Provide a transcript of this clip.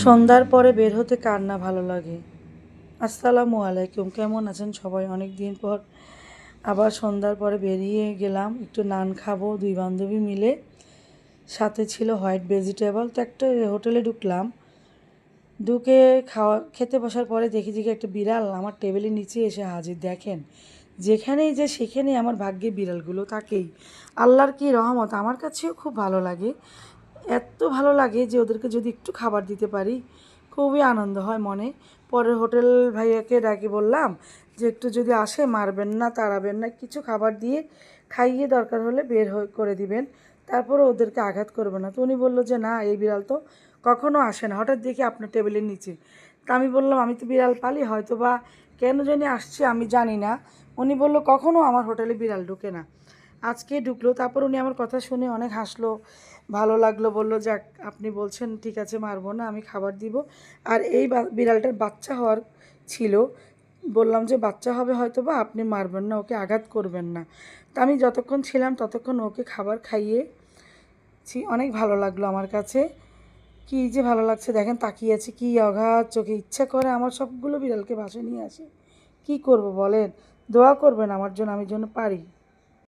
সন্ধ্যার পরে বের হতে কার না ভালো লাগে। আসসালামু আলাইকুম, কেমন আছেন সবাই? অনেক দিন পর আবার সন্ধ্যার পরে বেরিয়ে গেলাম, একটু নান খাবো দুই বান্ধবী মিলে। সাথে ছিল হোয়াইট ভেজিটেবল। তো একটা হোটেলে ঢুকলাম, ঢুকে খেতে বসার পরে দেখি যে একটা বিড়াল আমার টেবিলের নিচে এসে হাজির। দেখেন, যেখানেই যে সেখানেই আমার ভাগ্যে বিড়ালগুলো থাকেই। আল্লাহর কি রহমত, আমার কাছেও খুব ভালো লাগে। এত ভালো লাগে যে ওদেরকে যদি একটু খাবার দিতে পারি খুবই আনন্দ হয় মনে। পরে হোটেল ভাইয়াকে ডাকি বললাম যে একটু যদি আসে মারবেন না, তাড়াবেন না, কিছু খাবার দিয়ে খাইয়ে দরকার হলে বের করে দিবেন, তারপরে ওদেরকে আঘাত করবে না। তো উনি বললো যে না, এই বিড়াল তো কখনো আসে না, হঠাৎ দেখি আপনার টেবিলের নিচে। তা আমি বললাম আমি তো বিড়াল পালি, হয়তো বা কেন জানি আসছে, আমি জানি না। উনি বললো কখনো আমার হোটেলে বিড়াল ঢুকে না, আজকে ঢুকলো। তারপর উনি আমার কথা শুনে অনেক হাসলো, ভালো লাগলো, বললো যাক আপনি বলছেন ঠিক আছে, মারবো না, আমি খাবার দিব। আর এই বিড়ালটার বাচ্চা হওয়ার ছিল। বললাম যে বাচ্চা হবে হয়তো বা, আপনি মারবেন না, ওকে আঘাত করবেন না। তা আমি যতক্ষণ ছিলাম ততক্ষণ ওকে খাবার খাইয়েছি। অনেক ভালো লাগলো আমার কাছে, কী যে ভালো লাগছে দেখেন, তাকিয়ে আছে কী অগাধ চোখে। ইচ্ছা করে আমার সবগুলো বিড়ালকে বাসায় নিয়ে আসি। কী করব বলেন? দোয়া করবেন আমার জন্য, আমি যেন পারি।